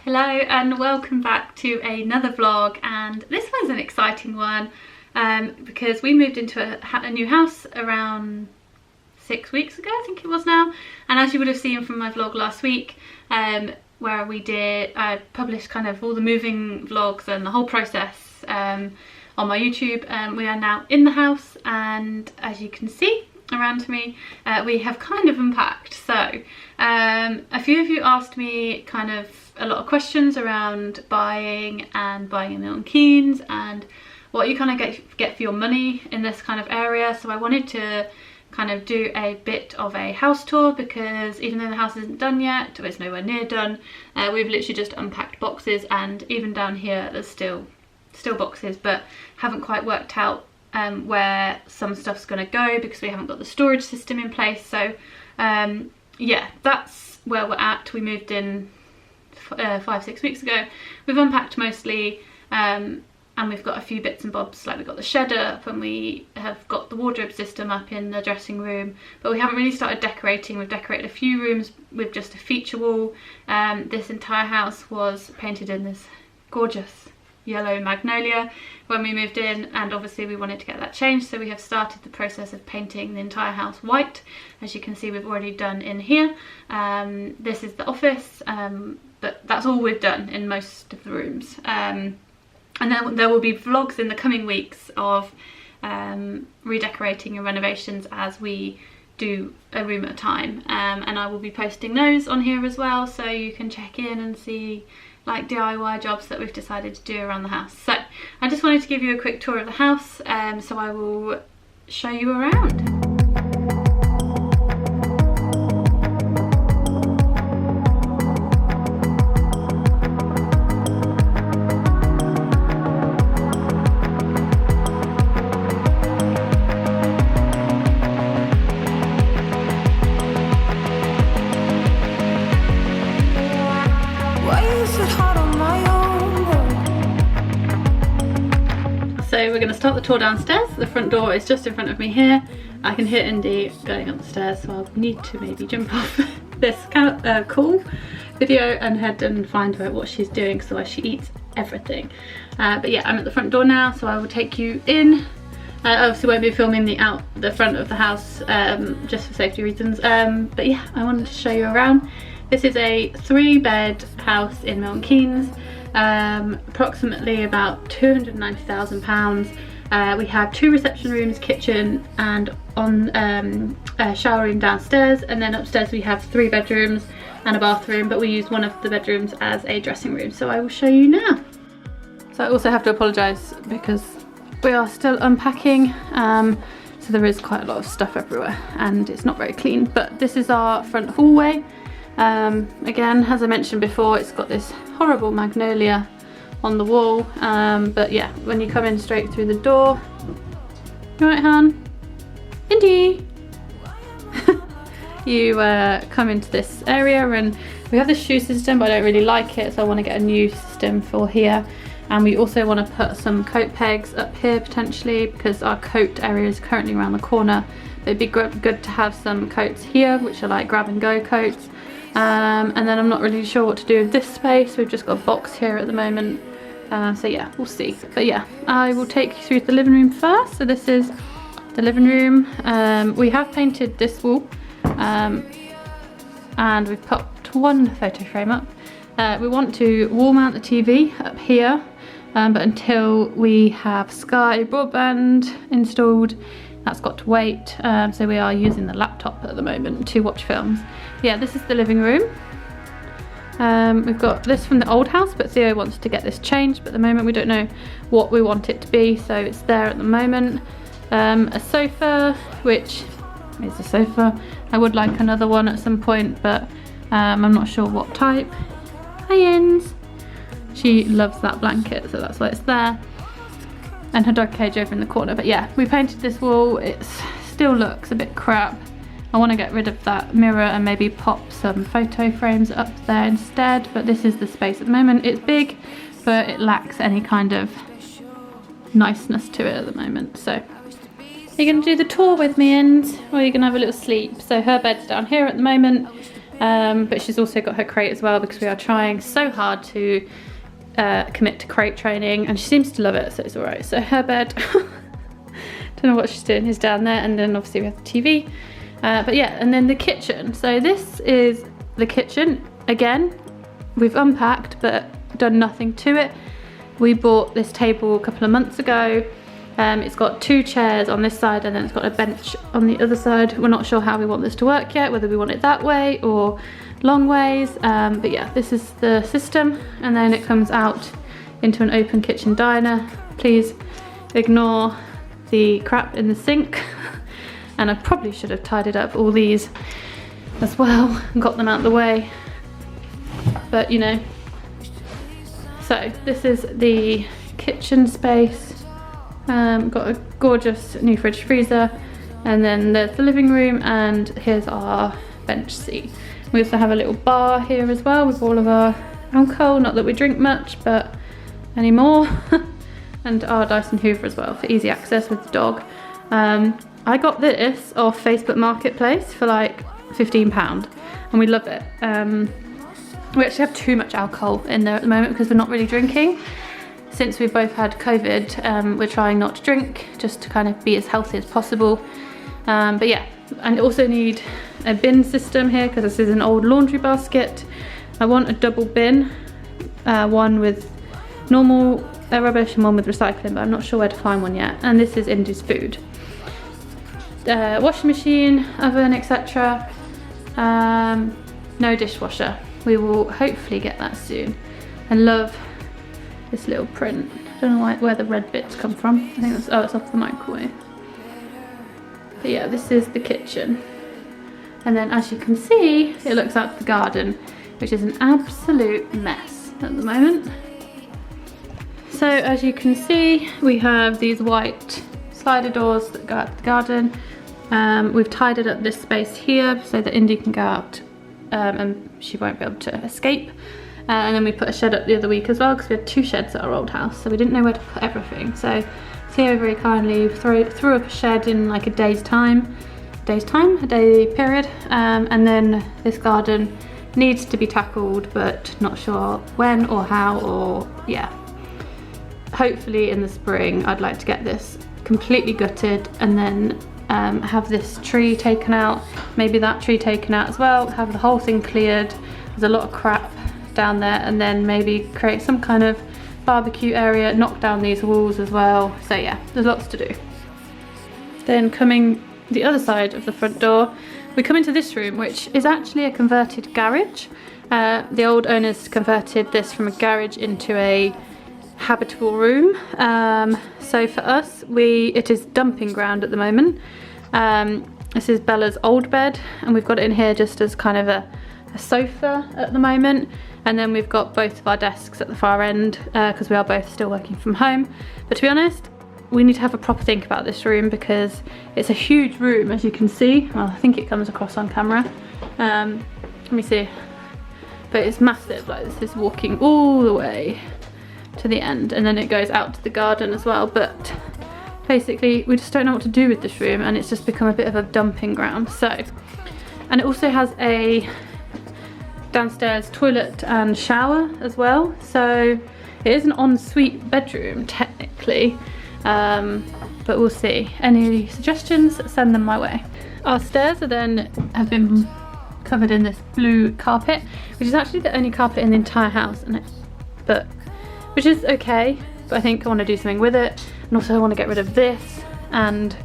Hello and welcome back to another vlog, and this one's an exciting one because we moved into a new house around 6 weeks ago, I think it was now, and as you would have seen from my vlog last week where I published kind of all the moving vlogs and the whole process on my YouTube. We are now in the house, and as you can see around me, we have kind of unpacked. So a few of you asked me kind of a lot of questions around buying in Milton Keynes and what you kind of get for your money in this kind of area. So I wanted to kind of do a bit of a house tour, because even though the house isn't done yet, or it's nowhere near done, we've literally just unpacked boxes, and even down here there's still boxes, but haven't quite worked out where some stuff's going to go because we haven't got the storage system in place. So yeah, that's where we're at. We moved in 5-6 weeks ago. We've unpacked mostly, and we've got a few bits and bobs, like we've got the shed up and we have got the wardrobe system up in the dressing room, but we haven't really started decorating. We've decorated a few rooms with just a feature wall. This entire house was painted in this gorgeous yellow magnolia when we moved in, and obviously we wanted to get that changed, so we have started the process of painting the entire house white. As you can see, we've already done in here. This is the office, but that's all we've done in most of the rooms. And then there will be vlogs in the coming weeks of redecorating and renovations as we do a room at a time, and I will be posting those on here as well, so you can check in and see like DIY jobs that we've decided to do around the house. So I just wanted to give you a quick tour of the house, so I will show you around. So we're going to start the tour downstairs. The front door is just in front of me here. I can hear Indy going up the stairs, so I'll need to maybe jump off this kind of cool video and head and find out what she's doing, so she eats everything. But yeah, I'm at the front door now, so I will take you in. I obviously won't be filming the front of the house just for safety reasons. But yeah, I wanted to show you around. This is a 3-bed house in Milton Keynes. Approximately about £290,000. We have 2 reception rooms, kitchen, and a shower room downstairs, and then upstairs we have 3 bedrooms and a bathroom, but we use one of the bedrooms as a dressing room, so I will show you now. So I also have to apologise because we are still unpacking, so there is quite a lot of stuff everywhere and it's not very clean, but this is our front hallway. Again, as I mentioned before, it's got this horrible magnolia on the wall, but yeah, when you come in straight through the door, you right, Han? Indy! You come into this area, and we have this shoe system, but I don't really like it, so I want to get a new system for here. And we also want to put some coat pegs up here potentially, because our coat area is currently around the corner. It'd be good to have some coats here, which are like grab and go coats. And then I'm not really sure what to do with this space. We've just got a box here at the moment, so yeah, we'll see. But yeah, I will take you through the living room first. So this is the living room. We have painted this wall, and we've popped one photo frame up. We want to wall mount the TV up here, but until we have Sky broadband installed, that's got to wait. So we are using the laptop at the moment to watch films. Yeah, this is the living room. We've got this from the old house, but Theo wants to get this changed, but at the moment we don't know what we want it to be, so it's there at the moment. A sofa, which is a sofa. I would like another one at some point, but I'm not sure what type. Hi Inns! She loves that blanket, so that's why it's there. And her dog cage over in the corner. But yeah, we painted this wall. It still looks a bit crap. I want to get rid of that mirror and maybe pop some photo frames up there instead, but this is the space at the moment. It's big, but it lacks any kind of niceness to it at the moment. So, are you going to do the tour with me, and or are you going to have a little sleep? So her bed's down here at the moment. but she's also got her crate as well, because we are trying so hard to commit to crate training, and she seems to love it, so it's all right. So her bed, don't know what she's doing, is down there, and then obviously we have the TV. But yeah, and then the kitchen. So this is the kitchen. Again, we've unpacked but done nothing to it. We bought this table a couple of months ago. It's got 2 chairs on this side, and then it's got a bench on the other side. We're not sure how we want this to work yet, whether we want it that way or long ways. But yeah, this is the system, and then it comes out into an open kitchen diner. Please ignore the crap in the sink. And I probably should have tidied up all these as well and got them out of the way, but you know. So this is the kitchen space. Got a gorgeous new fridge freezer, and then there's the living room, and here's our bench seat. We also have a little bar here as well with all of our alcohol, not that we drink much but anymore. And our Dyson Hoover as well for easy access with the dog. I got this off Facebook Marketplace for like £15, and we love it. We actually have too much alcohol in there at the moment because we're not really drinking. Since we've both had COVID, we're trying not to drink, just to kind of be as healthy as possible. But yeah, and also need a bin system here, because this is an old laundry basket. I want a double bin, one with normal rubbish and one with recycling, but I'm not sure where to find one yet. And this is Indy's food. Washing machine, oven, etc. No dishwasher. We will hopefully get that soon. I love this little print. I don't know where the red bits come from. I think that's, oh, it's off the microwave. But yeah, this is the kitchen. And then as you can see, it looks out the garden, which is an absolute mess at the moment. So as you can see, we have these white slider doors that go out the garden. We've tidied up this space here so that Indy can go out and she won't be able to escape. And then we put a shed up the other week as well, because we had 2 sheds at our old house, so we didn't know where to put everything. So Theo very kindly threw up a shed in like a day period. And then this garden needs to be tackled, but not sure when or how, or yeah. Hopefully in the spring I'd like to get this completely gutted, and then have this tree taken out, maybe that tree taken out as well, have the whole thing cleared. There's a lot of crap down there, and then maybe create some kind of barbecue area, knock down these walls as well. So yeah, there's lots to do. Then coming the other side of the front door, we come into this room, which is actually a converted garage. The old owners converted this from a garage into a habitable room. So for us, it is dumping ground at the moment. This is Bella's old bed, and we've got it in here just as kind of a sofa at the moment. And then we've got both of our desks at the far end, because we are both still working from home. But to be honest, we need to have a proper think about this room, because it's a huge room, as you can see. Well, I think it comes across on camera. Let me see. But it's massive, like this is walking all the way to the end, and then it goes out to the garden as well. But basically we just don't know what to do with this room, and it's just become a bit of a dumping ground. So, and it also has a downstairs toilet and shower as well, so it is an ensuite bedroom technically, but we'll see. Any suggestions, send them my way. Our stairs have been covered in this blue carpet, which is actually the only carpet in the entire house, which is okay, but I think I want to do something with it. And also I want to get rid of this and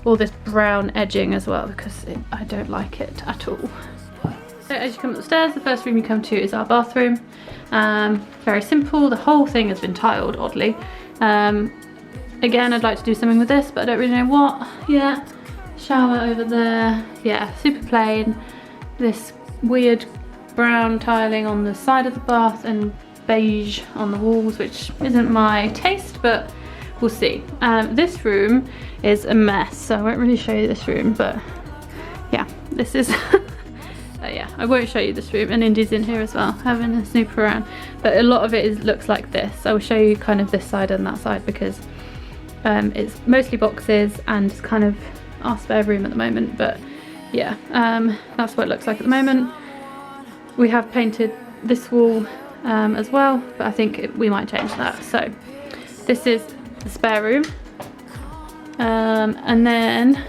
all this brown edging as well, because I don't like it at all. So as you come up the stairs, the first room you come to is our bathroom. Very simple. The whole thing has been tiled, oddly. Again, I'd like to do something with this, but I don't really know what yet. Shower over there. Yeah, super plain. This weird brown tiling on the side of the bath and beige on the walls, which isn't my taste, but we'll see. This room is a mess, so I won't really show you this room, but yeah, this is yeah, I won't show you this room, and Indy's in here as well, having a snoop around. But a lot of it looks like this. I will show you kind of this side and that side, because it's mostly boxes and it's kind of our spare room at the moment. But yeah, that's what it looks like at the moment. we have painted this wall as well, but I think we might change that. So this is the spare room, and then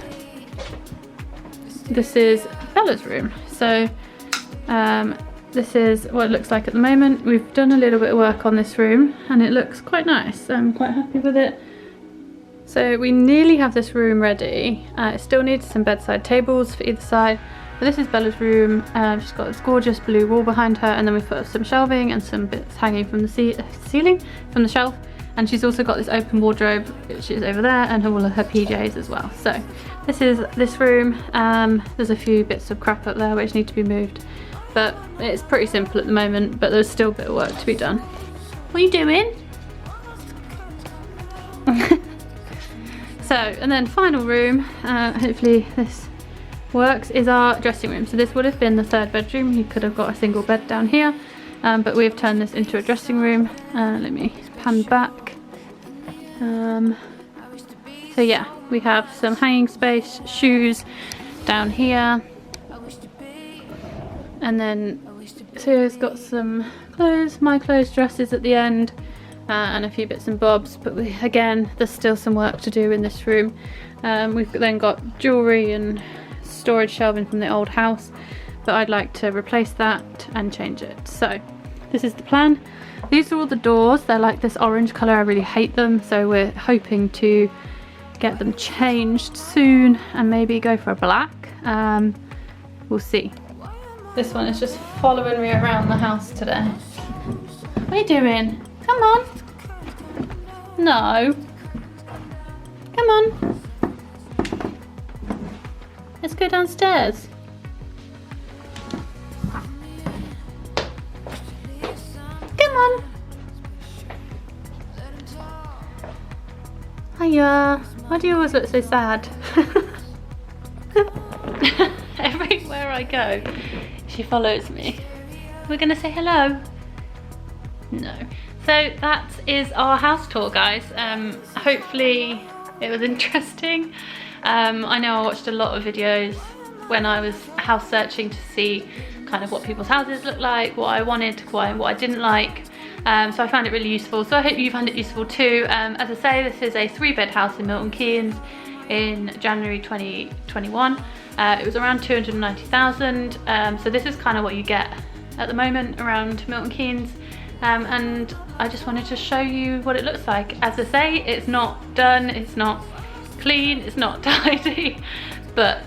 this is Bella's room. So this is what it looks like at the moment. We've done a little bit of work on this room and it looks quite nice. I'm quite happy with it. So we nearly have this room ready. It still needs some bedside tables for either side. But this is Bella's room. She's got this gorgeous blue wall behind her, and then we've put some shelving and some bits hanging from the ceiling, from the shelf. And she's also got this open wardrobe, which is over there, and all of her PJs as well. So this is this room. There's a few bits of crap up there which need to be moved, but it's pretty simple at the moment, but there's still a bit of work to be done. What are you doing? So, and then final room, hopefully this works, is our dressing room. So this would have been the third bedroom. You could have got a single bed down here, but we've turned this into a dressing room. Let me pan back. So yeah, we have some hanging space, shoes down here, and then Theo's got some clothes, my clothes, dresses at the end, and a few bits and bobs. But again, there's still some work to do in this room. We've then got jewellery and storage shelving from the old house, but I'd like to replace that and change it. So this is the plan. These are all the doors. They're like this orange colour. I really hate them, so we're hoping to get them changed soon and maybe go for a black. We'll see. This one is just following me around the house today. What are you doing? Come on. No. Come on. Let's go downstairs. Come on. Hiya. Why do you always look so sad? Everywhere I go, she follows me. We're gonna say hello. No. So that is our house tour, guys. Hopefully it was interesting. I know I watched a lot of videos when I was house searching to see kind of what people's houses look like, what I wanted, what I didn't like. So I found it really useful. So I hope you found it useful too. As I say, this is a 3-bed house in Milton Keynes in January 2021. It was around 290,000. So this is kind of what you get at the moment around Milton Keynes. And I just wanted to show you what it looks like. As I say, it's not done, it's not clean, it's not tidy, but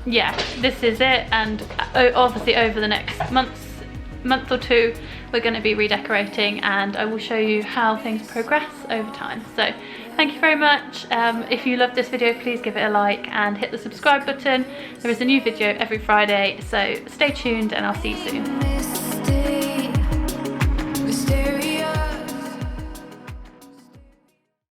yeah, this is it. And obviously over the next month or two, we're going to be redecorating, and I will show you how things progress over time. So thank you very much. If you loved this video, please give it a like and hit the subscribe button. There is a new video every Friday, so stay tuned and I'll see you soon.